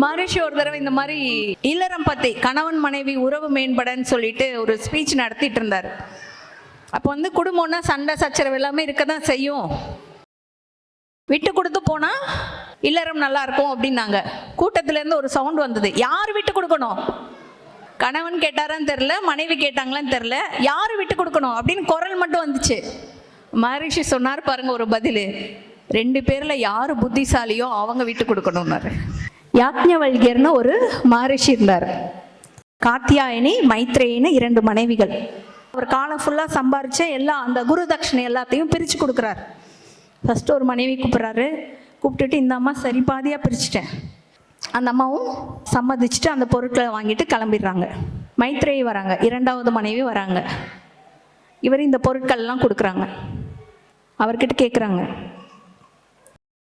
மகரிஷி ஒரு தடவை இந்த மாதிரி இல்லறம் பத்தி கணவன் மனைவி உறவு மேம்படன்னு சொல்லிட்டு ஒரு ஸ்பீச் நடத்திட்டு இருந்தார். அப்போ குடும்பம்னா சண்டை சச்சரவு எல்லாமே இருக்க தான் செய்யும், விட்டு கொடுத்து போனா இல்லறம் நல்லா இருக்கும் அப்படின்னாங்க. கூட்டத்துல இருந்து ஒரு சவுண்ட் வந்தது, யார் விட்டு கொடுக்கணும்? கணவன் கேட்டாரான்னு தெரியல, மனைவி கேட்டாங்களான்னு தெரியல, யாரு விட்டு கொடுக்கணும் அப்படின்னு குரல் மட்டும் வந்துச்சு. மகரிஷி சொன்னார் பாருங்க ஒரு பதில், 2 பேர்ல யாரு புத்திசாலியோ அவங்க விட்டு கொடுக்கணும்னாரு. யாக்ஞவல்கியர்னு ஒரு மகரிஷி இருந்தார். காத்தியாயினி மைத்ரேயின்னு 2 மனைவிகள். அவர் காலம் ஃபுல்லாக சம்பாரிச்ச எல்லாம் அந்த குரு தட்சிணை எல்லாத்தையும் பிரித்து கொடுக்குறாரு. ஃபஸ்ட்டு ஒரு மனைவி கூப்பிட்றாரு, கூப்பிட்டுட்டு இந்த அம்மா சரி பாதியாக பிரிச்சுட்டேன். அந்த அம்மாவும் சம்மதிச்சுட்டு அந்த பொருட்களை வாங்கிட்டு கிளம்பிடுறாங்க. மைத்ரேயி வராங்க, 2வது மனைவி வராங்க. இவர் இந்த பொருட்கள்லாம் கொடுக்குறாங்க. அவர்கிட்ட கேட்குறாங்க,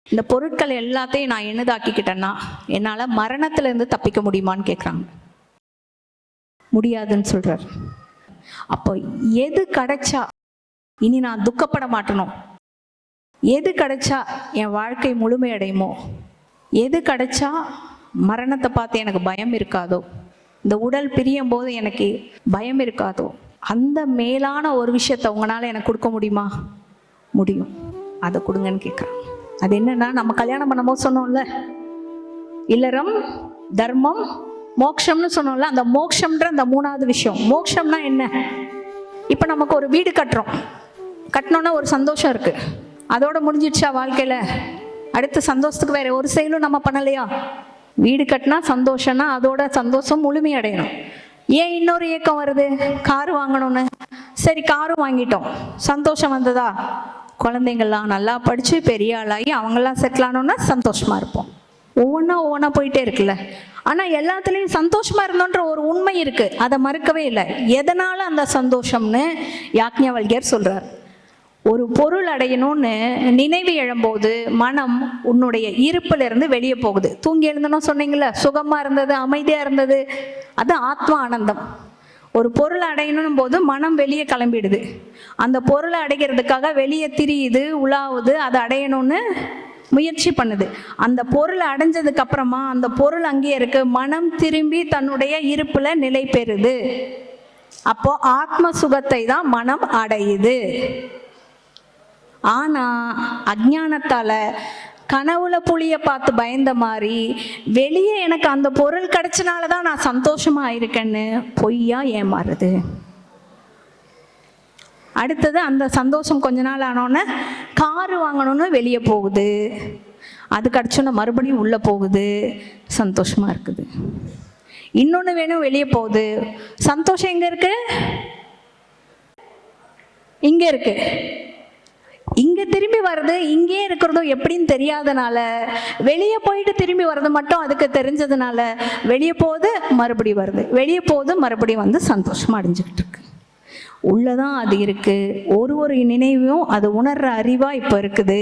இந்த பொருட்கள் எல்லாத்தையும் நான் என்னதாக்கிக்கிட்டேன்னா என்னால் மரணத்திலேருந்து தப்பிக்க முடியுமான்னு கேட்குறாங்க. முடியாதுன்னு சொல்கிறார். அப்போ எது கிடைச்சா இனி நான் துக்கப்பட மாட்டேனோ, எது கிடைச்சா என் வாழ்க்கை முழுமையடையுமோ, எது கிடைச்சா மரணத்தை பார்த்து எனக்கு பயம் இருக்காதோ, இந்த உடல் பிரியும் போது எனக்கு பயம் இருக்காதோ, அந்த மேலான ஒரு விஷயத்தை உங்களால் எனக்கு கொடுக்க முடியுமா? முடியும், அதை கொடுங்கன்னு கேட்குறேன். அது என்னன்னா, நம்ம கல்யாணம் பண்ணும்போது சொன்னோம்ல, இல்லறம் தர்மம் மோட்சம்னு சொன்னோம்ல, அந்த மோட்சம்ன்ற அந்த 3வது விஷயம். மோட்சம்னா என்ன? இப்போ நமக்கு ஒரு வீடு கட்டணும்னா ஒரு சந்தோஷம் இருக்கு, அதோட முடிஞ்சிடுச்சா வாழ்க்கையில? அடுத்த சந்தோஷத்துக்கு வேற ஒரு செயலும் நம்ம பண்ணலையா? வீடு கட்டினா சந்தோஷம்னா அதோட சந்தோஷம் முழுமையடையணும். ஏன் இன்னொரு ஏக்கம் வருது? காரு வாங்கணும்னு. சரி, காரும் வாங்கிட்டோம், சந்தோஷம் வந்ததா? குழந்தைங்கள்லாம் நல்லா படித்து பெரிய ஆளாகி அவங்கெல்லாம் செட்டில் ஆனோன்னா சந்தோஷமாக இருப்போம். ஒவ்வொன்றா போயிட்டே இருக்குல்ல. ஆனால் எல்லாத்துலேயும் சந்தோஷமாக இருந்தோன்ற ஒரு உண்மை இருக்குது, அதை மறுக்கவே இல்லை. எதனால் அந்த சந்தோஷம்னு யாக்ஞவல்கியர் சொல்கிறார். ஒரு பொருள் அடையணும்னு நினைவு எழும்போது மனம் உன்னுடைய இருப்பிலிருந்து வெளியே போகுது. தூங்கி எழுந்தனும் சொன்னீங்களே, சுகமாக இருந்தது, அமைதியாக இருந்தது, அது ஆத்மா ஆனந்தம். ஒரு பொருளை அடையணும் போது மனம் வெளியே கிளம்பிடுது. அந்த பொருளை அடைகிறதுக்காக வெளியே திரியுது, உலாவுது, அதை அடையணும்னு முயற்சி பண்ணுது. அந்த பொருளை அடைஞ்சதுக்கு அப்புறமா அந்த பொருள் அங்கேயே இருக்கு, மனம் திரும்பி தன்னுடைய இருப்புல நிலை பெறுது. அப்போ ஆத்ம சுகத்தை தான் மனம் அடையுது. ஆனா அஞ்ஞானத்தால கனவுல புளிய பார்த்து பயந்த மாதிரி வெளியே எனக்கு அந்த பொருள் கிடைச்சனாலதான் நான் சந்தோஷமா இருக்கேன்னு பொய்யா ஏமாறுது. அடுத்தது அந்த சந்தோஷம் கொஞ்ச நாள் ஆனோன்னு காரு வாங்கணும்னு வெளியே போகுது, அது கிடைச்சோன்னு மறுபடியும் உள்ள போகுது, சந்தோஷமா இருக்குது. இன்னொன்று வேணும், வெளியே போகுது, சந்தோஷம் எங்க இருக்கு? இங்க இருக்கு. இங்க திரும்பி வர்றது இங்கே இருக்கிறதும் எப்படின்னு தெரியாதனால, வெளியே போயிட்டு திரும்பி வர்றது மட்டும் அதுக்கு தெரிஞ்சதுனால வெளியே போகுது மறுபடியும் வருது, வெளியே போகுது மறுபடியும் வந்து சந்தோஷமா அடைஞ்சுக்கிட்டு இருக்கு. உள்ளதான் அது இருக்கு. ஒரு நினைவும் அது உணர்ற அறிவா இப்ப இருக்குது.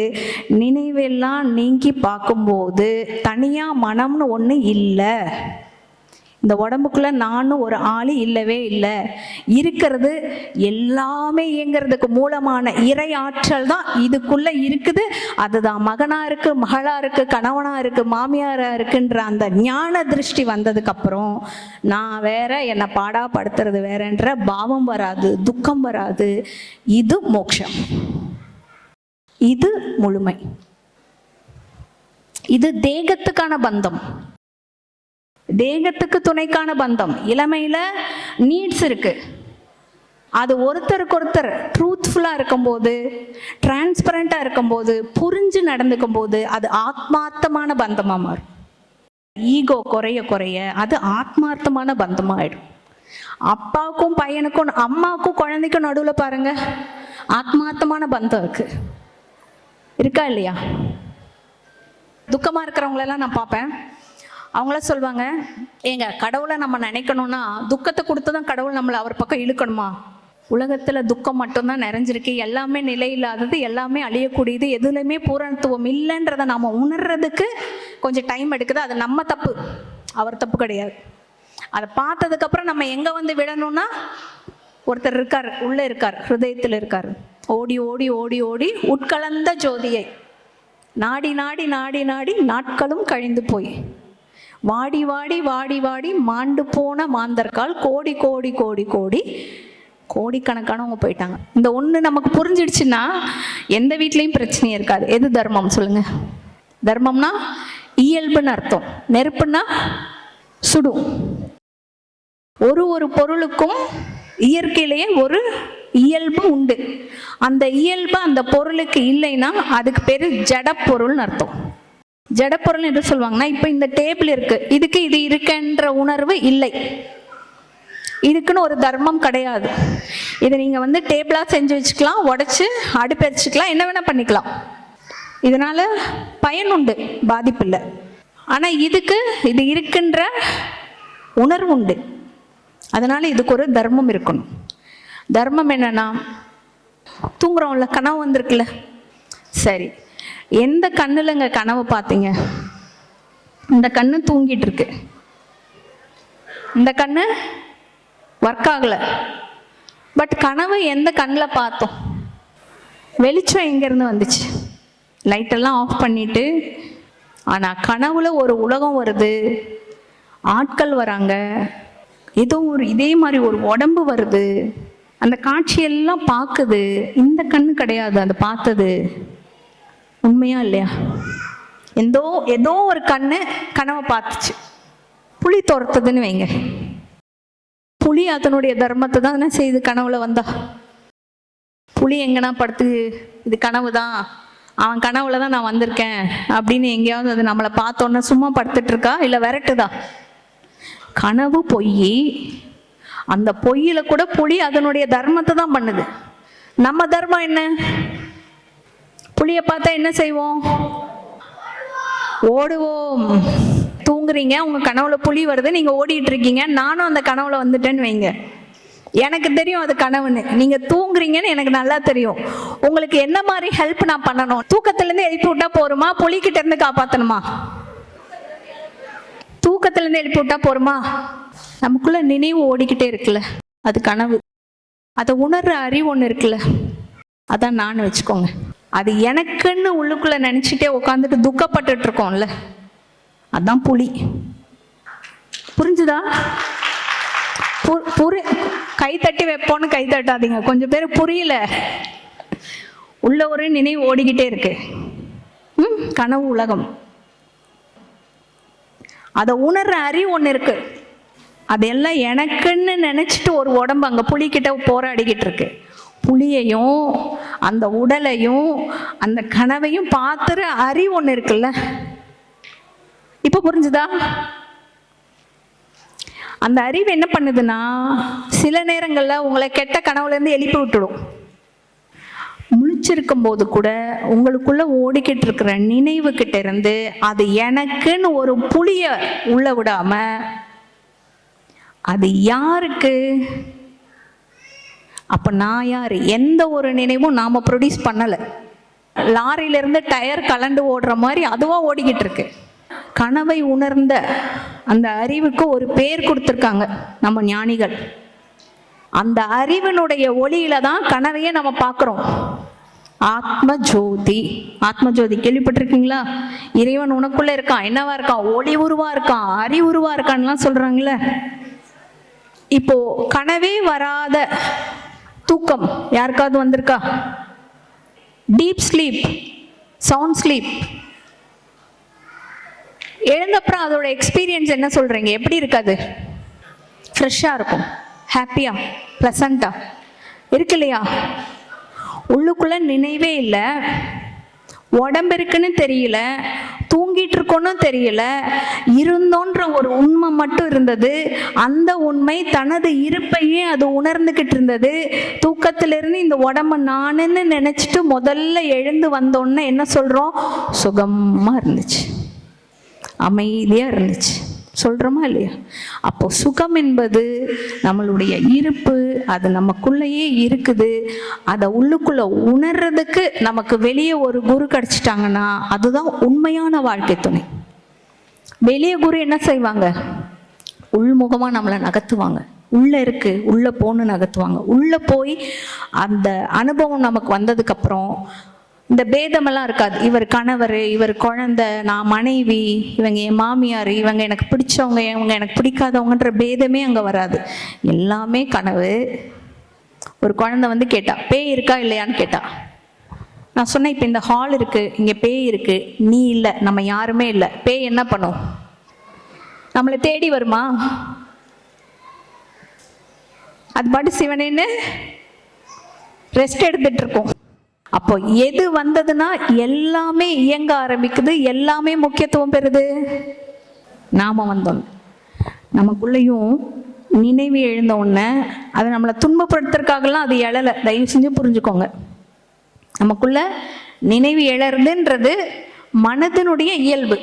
நினைவெல்லாம் நீங்கி பார்க்கும்போது தனியா மனம்னு ஒண்ணு இல்லை. இந்த உடம்புக்குள்ள நானும் ஒரு ஆளு இல்லவே இல்லை. இருக்கிறது எல்லாமே இயங்கிறதுக்கு மூலமான இறை ஆற்றல் தான் இதுக்குள்ள இருக்குது. அதுதான் மகனா இருக்கு, மகளா இருக்கு, கணவனா இருக்கு, மாமியாரா இருக்குன்ற அந்த ஞான திருஷ்டி வந்ததுக்கு அப்புறம் நான் வேற, என்னை பாடாப்படுத்துறது வேறன்ற பாவம் வராது, துக்கம் வராது. இது மோட்சம், இது முழுமை, இது தேகத்துக்கான பந்தம், தேகத்துக்கு துணைக்கான பந்தம். இளமையில நீட்ஸ் இருக்கு, அது ஒருத்தருக்கு ஒருத்தர் ட்ரூத்ஃபுல்லா இருக்கும்போது, டிரான்ஸ்பரண்டா இருக்கும்போது, புரிஞ்சு நடந்துக்கும் போது அது ஆத்மார்த்தமான பந்தமா மாறும். ஈகோ குறைய குறைய அது ஆத்மார்த்தமான பந்தமாயிடும். அப்பாவுக்கும் பையனுக்கும், அம்மாவுக்கும் குழந்தைக்கும் நடுவில் பாருங்க ஆத்மார்த்தமான பந்தம் இருக்கா இல்லையா? துக்கமா இருக்கிறவங்களெல்லாம் நான் பார்ப்பேன், அவங்கள சொல்லுவாங்க, ஏங்க கடவுளை நம்ம நினைக்கணும்னா துக்கத்தை கொடுத்து தான் கடவுள் நம்மளை அவர் பக்கம் இழுக்கணுமா? உலகத்துல துக்கம் மட்டும்தான் நிறைஞ்சிருக்கு, எல்லாமே நிலை இல்லாதது, எல்லாமே அழியக்கூடியது, எதுலையுமே பூரணத்துவம் இல்லைன்றதை நாம உணர்றதுக்கு கொஞ்சம் டைம் எடுக்குது. அது நம்ம தப்பு, அவர் தப்பு கிடையாது. அதை பார்த்ததுக்கு அப்புறம் நம்ம எங்க வந்து விடணும்னா, ஒருத்தர் இருக்கார், உள்ள இருக்கார், ஹிருதயத்தில் இருக்கார். ஓடி ஓடி ஓடி ஓடி உட்கலந்த ஜோதியை நாடி நாடி நாடி நாடி நாட்களும் கழிந்து போய் வாடி வாடி வாடி வாடி மாண்டு போன மாந்தர்கால் கோடி கோடி கோடி கோடி கோடிக்கணக்கானவங்க போயிட்டாங்க. இந்த ஒன்று நமக்கு புரிஞ்சிடுச்சுன்னா எந்த வீட்லேயும் பிரச்சனையே இருக்காது. எது தர்மம் சொல்லுங்க? தர்மம்னா இயல்புன்னு அர்த்தம். நெருப்புன்னா சுடும். ஒரு பொருளுக்கும் இயற்கையிலேயே ஒரு இயல்பு உண்டு. அந்த இயல்பு அந்த பொருளுக்கு இல்லைன்னா அதுக்கு பேர் ஜடப்பொருள்னு அர்த்தம். ஜடப்பொருள் என்று சொல்லுவாங்கன்னா, இப்போ இந்த டேபிள் இருக்கு, இதுக்கு இது இருக்குன்ற உணர்வு இல்லை, இதுக்குன்னு ஒரு தர்மம் கிடையாது. இதை நீங்க டேபிளா செஞ்சு வச்சுக்கலாம், உடைச்சு அடுப்பெரிச்சுக்கலாம், என்ன வேணா பண்ணிக்கலாம். இதனால பயன் உண்டு, பாதிப்பு இல்லை. ஆனா இதுக்கு இது இருக்குன்ற உணர்வு உண்டு. அதனால இதுக்கு ஒரு தர்மம் இருக்கணும். தர்மம் என்னன்னா, தூங்குறோம்ல, கனவு வந்திருக்குல்ல, சரி, எந்த கண்ணுலங்க கனவு பார்த்தீங்க? இந்த கண்ணு தூங்கிட்டு இருக்கு, இந்த கண்ணு ஒர்க் ஆகல. பட் கனவு எந்த கண்ணில் பார்த்தோம்? வெளிச்சம் எங்கேருந்து வந்துச்சு? லைட்டெல்லாம் ஆஃப் பண்ணிட்டு. ஆனால் கனவுல ஒரு உலகம் வருது, ஆட்கள் வராங்க, ஏதோ ஒரு இதே மாதிரி ஒரு உடம்பு வருது, அந்த காட்சியெல்லாம் பார்க்குது. இந்த கண்ணு கிடையாது அது பார்த்தது. உண்மையா இல்லையா? ஏதோ ஒரு கண்ணு கனவை பார்த்துச்சு. புலி துரத்துதுன்னு வைங்க, புலி அதனுடைய தர்மத்தை தான் என்ன செய்யுது? கனவுல வந்தா புலி எங்கன்னா படுத்து இது கனவு தான், அவன் கனவுல தான் நான் வந்திருக்கேன் அப்படின்னு எங்கேயாவது அது நம்மளை பார்த்தோன்னா சும்மா படுத்துட்டு இருக்கா, இல்லை விரட்டுதா? கனவு பொய். அந்த பொய்யில கூட புலி அதனுடைய தர்மத்தை தான் பண்ணுது. நம்ம தர்மம் என்ன? புலியை பார்த்தா என்ன செய்வோம்? ஓடுவோம். தூங்குறீங்க, உங்க கனவுல புலி வருது, நீங்க ஓடிட்டு இருக்கீங்க, நானும் அந்த கனவுல வந்துட்டேன்னு வைங்க. எனக்கு தெரியும் அது கனவுன்னு. நீங்க தூங்குறீங்கன்னு எனக்கு நல்லா தெரியும். உங்களுக்கு என்ன மாதிரி ஹெல்ப் நான் பண்ணணும்? தூக்கத்துல இருந்து எழுப்பி விட்டா போருமா? புலிகிட்ட இருந்து காப்பாத்தணுமா? தூக்கத்துல இருந்து எழுப்பி விட்டா போருமா? நமக்குள்ள நினைவு ஓடிக்கிட்டே இருக்குல்ல, அது கனவு. அதை உணர்ற அறிவு ஒன்று இருக்குல்ல, அதான் நான் வச்சுக்கோங்க. அது எனக்குன்னு உள்ளுக்குள்ள நினைச்சிட்டே உட்காந்துட்டு துக்கப்பட்டு இருக்கோம்ல, அதான் புலி. புரிஞ்சுதா? கை தட்டி வைப்போன்னு கை தட்டாதீங்க, கொஞ்சம் பேர் புரியல. உள்ள ஒரு நினைவு ஓடிக்கிட்டே இருக்கு, கனவு உலகம். அதை உணர்ற அறிவு ஒன்று இருக்கு, அதெல்லாம் எனக்குன்னு நினைச்சிட்டு ஒரு உடம்பு அங்க புலிகிட்ட போராடிக்கிட்டு இருக்கு. புலியையும் அந்த உடலையும் அந்த கனவையும் பார்த்துற அறிவு ஒன்று இருக்குல்ல. இப்ப புரிஞ்சுதா? அந்த அறிவு என்ன பண்ணுதுன்னா, சில நேரங்கள்ல உங்களை கெட்ட கனவுல இருந்து எழுப்பி விட்டுடும். முழிச்சிருக்கும் போது கூட உங்களுக்குள்ள ஓடிக்கிட்டு இருக்கிற நினைவு கிட்ட இருந்து அது எனக்குன்னு ஒரு புலிய உள்ள விடாம, அது யாருக்கு? அப்ப நான் யாரு? எந்த ஒரு நினைவும் நாம ப்ரொடியூஸ் பண்ணல. லாரியில இருந்து டயர் கலண்டு ஓடுற மாதிரி அதுவா ஓடிக்கிட்டு இருக்கு. கனவை உணர்ந்த அந்த அறிவுக்கு ஒரு பேர் கொடுத்துருக்காங்க நம்ம ஞானிகள். அந்த அறிவினுடைய ஒளியில தான் கனவையே நம்ம பார்க்கிறோம். ஆத்ம ஜோதி. ஆத்ம ஜோதி கேள்விப்பட்டிருக்கீங்களா? இறைவன் உனக்குள்ள இருக்கான். என்னவா இருக்கான்? ஒளி உருவா இருக்கான், அறிவுருவா இருக்கான்லாம் சொல்றாங்கல்ல. இப்போ கனவே வராத தூக்கம் யாருக்காவது வந்திருக்கா? Deep sleep, sound sleep. எழுந்தப்புறம் அதோட எக்ஸ்பீரியன்ஸ் என்ன சொல்றீங்க? எப்படி இருக்காது? ஃப்ரெஷ்ஷா இருக்கும், ஹாப்பியா, பிளசண்டா இருக்கு இல்லையா? உள்ளுக்குள்ள நினைவே இல்லை, உடம்பு இருக்குன்னு தெரியல, தூங்கிட்டு இருக்கோன்னு தெரியல, இருந்தோன்ற ஒரு உண்மை மட்டும் இருந்தது. அந்த உண்மை தனது இருப்பையே அது உணர்ந்துகிட்டு இருந்தது. தூக்கத்திலிருந்து இந்த உடம்ப நானுன்னு நினைச்சிட்டு முதல்ல எழுந்து வந்தோன்னு என்ன சொல்றோம்? சுகமா இருந்துச்சு, அமைதியா இருந்துச்சு சொல்றோமா இல்லையா? அப்போ சுகம் என்பது நம்மளுடைய இருப்பு, அது நமக்குள்ளேயே இருக்குது. அதை உள்ளுக்குள்ள உணர்றதுக்கு நமக்கு வெளியே ஒரு குரு கிடைச்சிட்டாங்கன்னா அதுதான் உண்மையான வாழ்க்கை துணை. வெளியே குரு என்ன செய்வாங்க? உள்முகமா நம்மளை நகர்த்துவாங்க. உள்ள இருக்கு, உள்ள போன்னு நகர்த்துவாங்க. உள்ள போய் அந்த அனுபவம் நமக்கு வந்ததுக்கு அப்புறம் இந்த பேதமெல்லாம் இருக்காது. இவர் கணவர், இவர் குழந்தை, நான் மனைவி, இவங்க என் மாமியார், இவங்க எனக்கு பிடிச்சவங்க, இவங்க எனக்கு பிடிக்காதவங்கன்ற பேதமே அங்கே வராது. எல்லாமே கனவு. ஒரு குழந்தை வந்து கேட்டா, பேய் இருக்கா இல்லையான்னு கேட்டா. நான் சொன்னேன், இப்போ இந்த ஹால் இருக்கு, இங்கே பேய் இருக்கு, நீ இல்லை, நம்ம யாருமே இல்லை. பேய் என்ன பண்ணும்? நம்மளை தேடி வருமா? அது பாட்டு சிவனேன்னு ரெஸ்ட் எடுத்துட்டு இருக்கோம். அப்போ எது வந்ததுன்னா எல்லாமே இயங்க ஆரம்பிக்குது, எல்லாமே முக்கியத்துவம் பெறுது. நாம வந்தோம், நமக்குள்ளேயும் நினைவு எழுந்த உடனே அதை நம்மளை துன்பப்படுத்துறதுக்காகலாம் அது எழலை. தயவு செஞ்சு புரிஞ்சுக்கோங்க. நமக்குள்ள நினைவு எழறதுன்றது மனதினுடைய இயல்பு,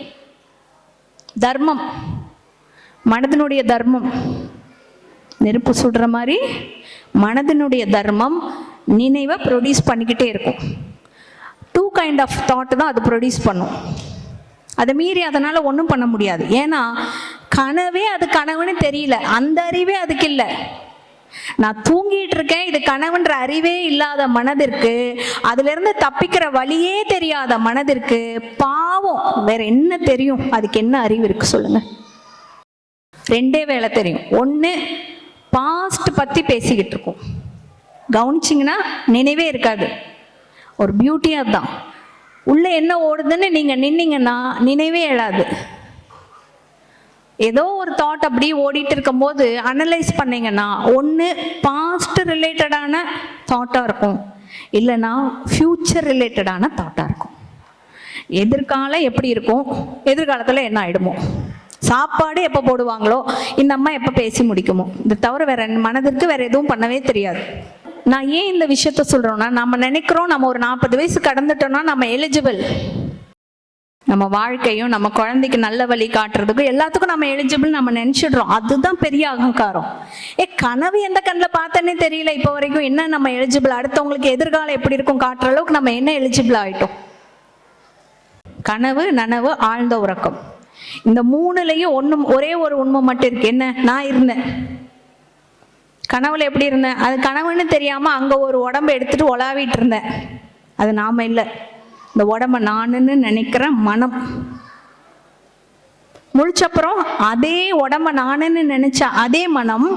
தர்மம், மனதினுடைய தர்மம். நெருப்பு சுடுற மாதிரி மனதினுடைய தர்மம் நினைவை ப்ரொடியூஸ் பண்ணிக்கிட்டே இருக்கும். 2 கைண்ட் ஆஃப் தாட் தான் அது ப்ரொடியூஸ் பண்ணும். அதை மீறி அதனால் ஒன்றும் பண்ண முடியாது. ஏன்னா கனவே அது கனவுன்னு தெரியல, அந்த அறிவே அதுக்கு இல்லை. நான் தூங்கிட்டு இருக்கேன், இது கனவுன்ற அறிவே இல்லாத மனதிற்கு, அதிலிருந்து தப்பிக்கிற வழியே தெரியாத மனதிற்கு பாவம் வேற என்ன தெரியும்? அதுக்கு என்ன அறிவு இருக்கு சொல்லுங்க? 2 வேலை தெரியும். ஒன்று, பாஸ்ட் பற்றி பேசிக்கிட்டு இருக்கோம், கவனிச்சிங்கன்னா நினைவே இருக்காது. ஒரு பியூட்டியாக தான் உள்ளே என்ன ஓடுதுன்னு நீங்கள் நின்னீங்கன்னா நினைவே எழாது. ஏதோ ஒரு தாட் அப்படி ஓடிட்டு இருக்கும்போது அனலைஸ் பண்ணீங்கன்னா ஒன்று பாஸ்ட் ரிலேட்டடான தாட்டாக இருக்கும், இல்லைன்னா ஃப்யூச்சர் ரிலேட்டடான தாட்டாக இருக்கும். எதிர்காலம் எப்படி இருக்கும், எதிர்காலத்தில் என்ன ஆகிடுமோ, சாப்பாடு எப்போ போடுவாங்களோ, இந்த அம்மா எப்போ பேசி முடிக்குமோ, இது தவிர வேற மனதிற்கு வேற எதுவும் பண்ணவே தெரியாது. நான் ஏன் இந்த விஷயத்த சொல்றோம்னா, நம்ம நினைக்கிறோம் நம்ம ஒரு 40 வயசு கடந்துட்டோம்னா நம்ம எலிஜிபிள், நம்ம வாழ்க்கையும் நம்ம குழந்தைக்கு நல்ல வழி காட்டுறதுக்கும் எல்லாத்துக்கும் நம்ம எலிஜிபிள் நம்ம நினைச்சிடுறோம். அதுதான் பெரிய அகங்காரம். கனவு எந்த கண்ணில் பார்த்தேன்னே தெரியல இப்போ வரைக்கும், என்ன நம்ம எலிஜிபிள், அடுத்தவங்களுக்கு எதிர்காலம் எப்படி இருக்கும் காட்டுற அளவுக்கு நம்ம என்ன எலிஜிபிள் ஆயிட்டோம்? கனவு, நனவு, ஆழ்ந்த உறக்கம், இந்த 3லயும் ஒரே ஒரு உண்மை மட்டும் இருக்கு. என்ன? நான் இருந்தேன் கனவுல. எப்படி இருந்தேன்? அது கனவுன்னு தெரியாம அங்க ஒரு உடம்பை எடுத்துட்டு உலாவிட்டு இருந்தேன். அது நாம இல்லை, இந்த உடம்ப நானுன்னு நினைக்கிற மனம். முழிச்சப்புறம் அதே உடம்ப நானுன்னு நினைச்ச அதே மனம்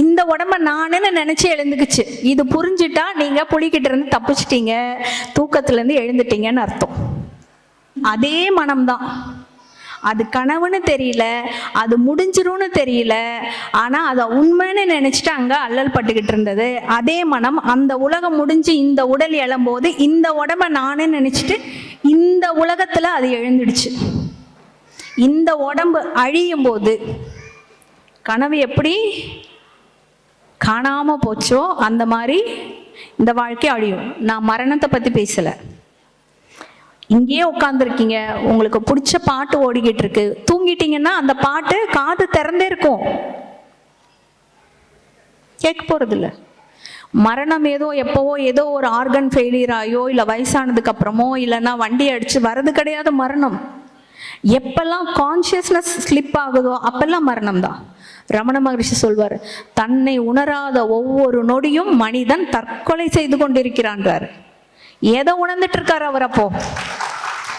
இந்த உடம்ப நானுன்னு நினைச்சு எழுந்துக்குச்சு. இது புரிஞ்சுட்டா நீங்க புலிகிட்ட இருந்து தப்பிச்சிட்டீங்க, தூக்கத்துல இருந்து எழுந்துட்டீங்கன்னு அர்த்தம். அதே மனம்தான், அது கனவுன்னு தெரியல, அது முடிஞ்சிரும்னு தெரியல, ஆனா அதை உண்மைன்னு நினைச்சிட்டு அங்க அல்லல் பட்டுக்கிட்டு இருந்தது. அதே மனம் அந்த உலகம் முடிஞ்சு இந்த உடல் எழும்போது இந்த உடம்ப நானே நினைச்சிட்டு இந்த உலகத்துல அது எழுந்துடுச்சு. இந்த உடம்பு அழியும் போது கனவு எப்படி காணாம போச்சோ அந்த மாதிரி இந்த வாழ்க்கை அழியும். நான் மரணத்தை பத்தி பேசல. இங்கேயே உட்காந்துருக்கீங்க, உங்களுக்கு பிடிச்ச பாட்டு ஓடிக்கிட்டு இருக்கு, தூங்கிட்டீங்கன்னா அந்த பாட்டு காது திறந்தே இருக்கும், கேட்க போறது இல்லை. மரணம் எப்போவோ ஏதோ ஒரு ஆர்கன் ஃபெயிலியர் ஆயோ இல்லை வயசானதுக்கு அப்புறமோ இல்லைன்னா வண்டி அடிச்சு வர்றது கிடையாது மரணம். எப்பெல்லாம் கான்சியஸ்னஸ் ஸ்லிப் ஆகுதோ அப்பெல்லாம் மரணம் தான். ரமண மகரிஷி சொல்வார், தன்னை உணராத ஒவ்வொரு நொடியும் மனிதன் தற்கொலை செய்து கொண்டிருக்கிறான்றார். எதை உணர்ந்துட்டு இருக்காரு அவர்?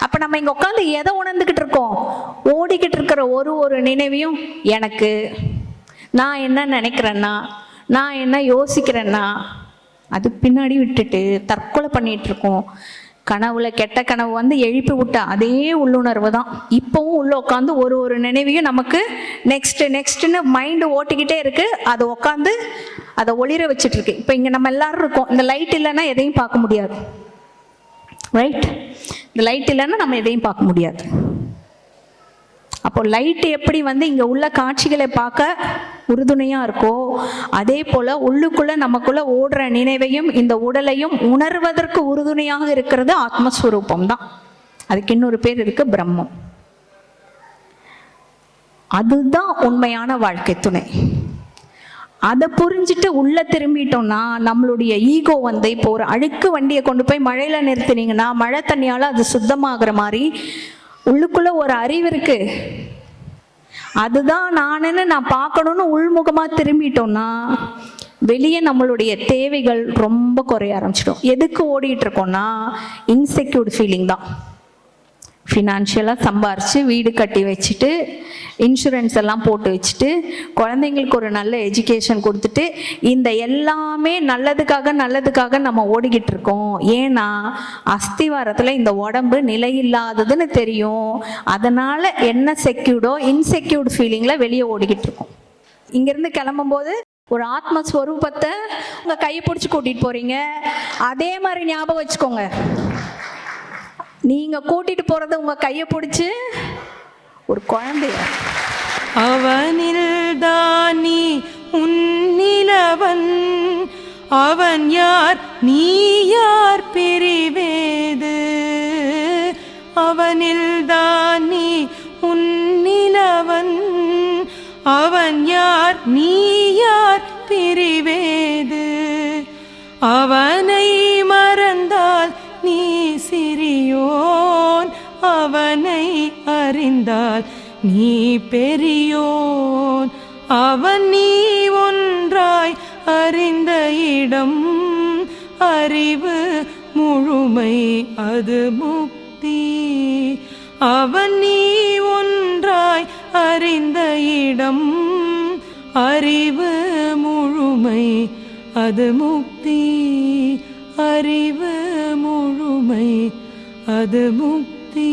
அப்ப நம்ம இங்க உட்காந்து எதை உணர்ந்துகிட்டு இருக்கோம்? ஓடிக்கிட்டு இருக்கிற ஒரு நினைவையும் எனக்கு நான் என்ன நினைக்கிறேன்னா, நான் என்ன யோசிக்கிறேன்னா, அது பின்னாடி விட்டுட்டு தற்கொலை பண்ணிட்டு இருக்கோம். கனவுல கெட்ட கனவு வந்து எழுப்பி விட்ட அதே உள்ளுணர்வு தான் இப்பவும் உள்ள உட்காந்து ஒரு நினைவையும் நமக்கு நெக்ஸ்ட்னு மைண்டு ஓட்டிக்கிட்டே இருக்கு. அதை உட்காந்து அதை ஒளிர வச்சுட்டு இருக்கு. இப்போ இங்க நம்ம எல்லாரும் இருக்கோம், இந்த லைட் இல்லைன்னா எதையும் பார்க்க முடியாது, ரைட்? இந்த லைட் இல்லைன்னா நம்ம எதையும் பார்க்க முடியாது. அப்போ லைட் எப்படி வந்து இங்க உள்ள காட்சிகளை பார்க்க உறுதுணையா இருக்கோ, அதே போல உள்ளுக்குள்ள நமக்குள்ள ஓடுற நினைவையும் இந்த உடலையும் உணர்வதற்கு உறுதுணையாக இருக்கிறது ஆத்மஸ்வரூபம் தான். அதுக்கு இன்னொரு பேர் இருக்கு, பிரம்மம். அதுதான் உண்மையான வாழ்க்கை துணை. அதை புரிஞ்சுட்டு உள்ள திரும்பிட்டோம்னா நம்மளுடைய ஈகோ வந்து, இப்போ ஒரு அழுக்கு வண்டியை கொண்டு போய் மழையில நிறுத்தினீங்கன்னா மழை தண்ணியால அது சுத்தமாகிற மாதிரி உள்ளுக்குள்ள ஒரு அறிவு இருக்கு. அதுதான் நானுன்னு நான் பார்க்கணும்னு உள்முகமா திரும்பிட்டோம்னா வெளியே நம்மளுடைய தேவைகள் ரொம்ப குறைய ஆரம்பிச்சிடும். எதுக்கு ஓடிட்டு இருக்கோம்னா இன்செக்யூர்ட் ஃபீலிங் தான். ஃபினான்ஷியலாக சம்பாரித்து வீடு கட்டி வச்சுட்டு, இன்சூரன்ஸ் எல்லாம் போட்டு வச்சுட்டு, குழந்தைங்களுக்கு ஒரு நல்ல எஜுகேஷன் கொடுத்துட்டு, இந்த எல்லாமே நல்லதுக்காக நம்ம ஓடிக்கிட்டு இருக்கோம். ஏன்னா அஸ்திவாரத்தில் இந்த உடம்பு நிலையில்லாததுன்னு தெரியும். அதனால் என்ன செக்யூர்டோ இன்செக்யூர்ட் ஃபீலிங்கில் வெளியே ஓடிக்கிட்டு இருக்கோம். இங்கேருந்து கிளம்பும்போது ஒரு ஆத்மஸ்வரூபத்தை உங்கள் கையை பிடிச்சி கூட்டிகிட்டு போகிறீங்க. அதே மாதிரி ஞாபகம் வச்சுக்கோங்க, நீங்க கூட்டிட்டு போறது உங்க கையை பிடிச்சு ஒரு குழந்தைய. அவனில் தானி உன்னிலவன், அவன் யார் நீ யார் பிரிவேது. அவனில் தானி உன்னிலவன், அவன் யார் நீ யார் பிரிவேது. அவனை மறந்தால் நீ சிறியோன், அவனை அறிந்தால் நீ பெரியோன். அவன் நீ ஒன்றாய் அறிந்த இடம் அறிவு முழுமை, அது முக்தி. அவன் நீ ஒன்றாய் அறிந்த இடம் அறிவு முழுமை, அது முக்தி. அறிவு முழுமை, அது முக்தி.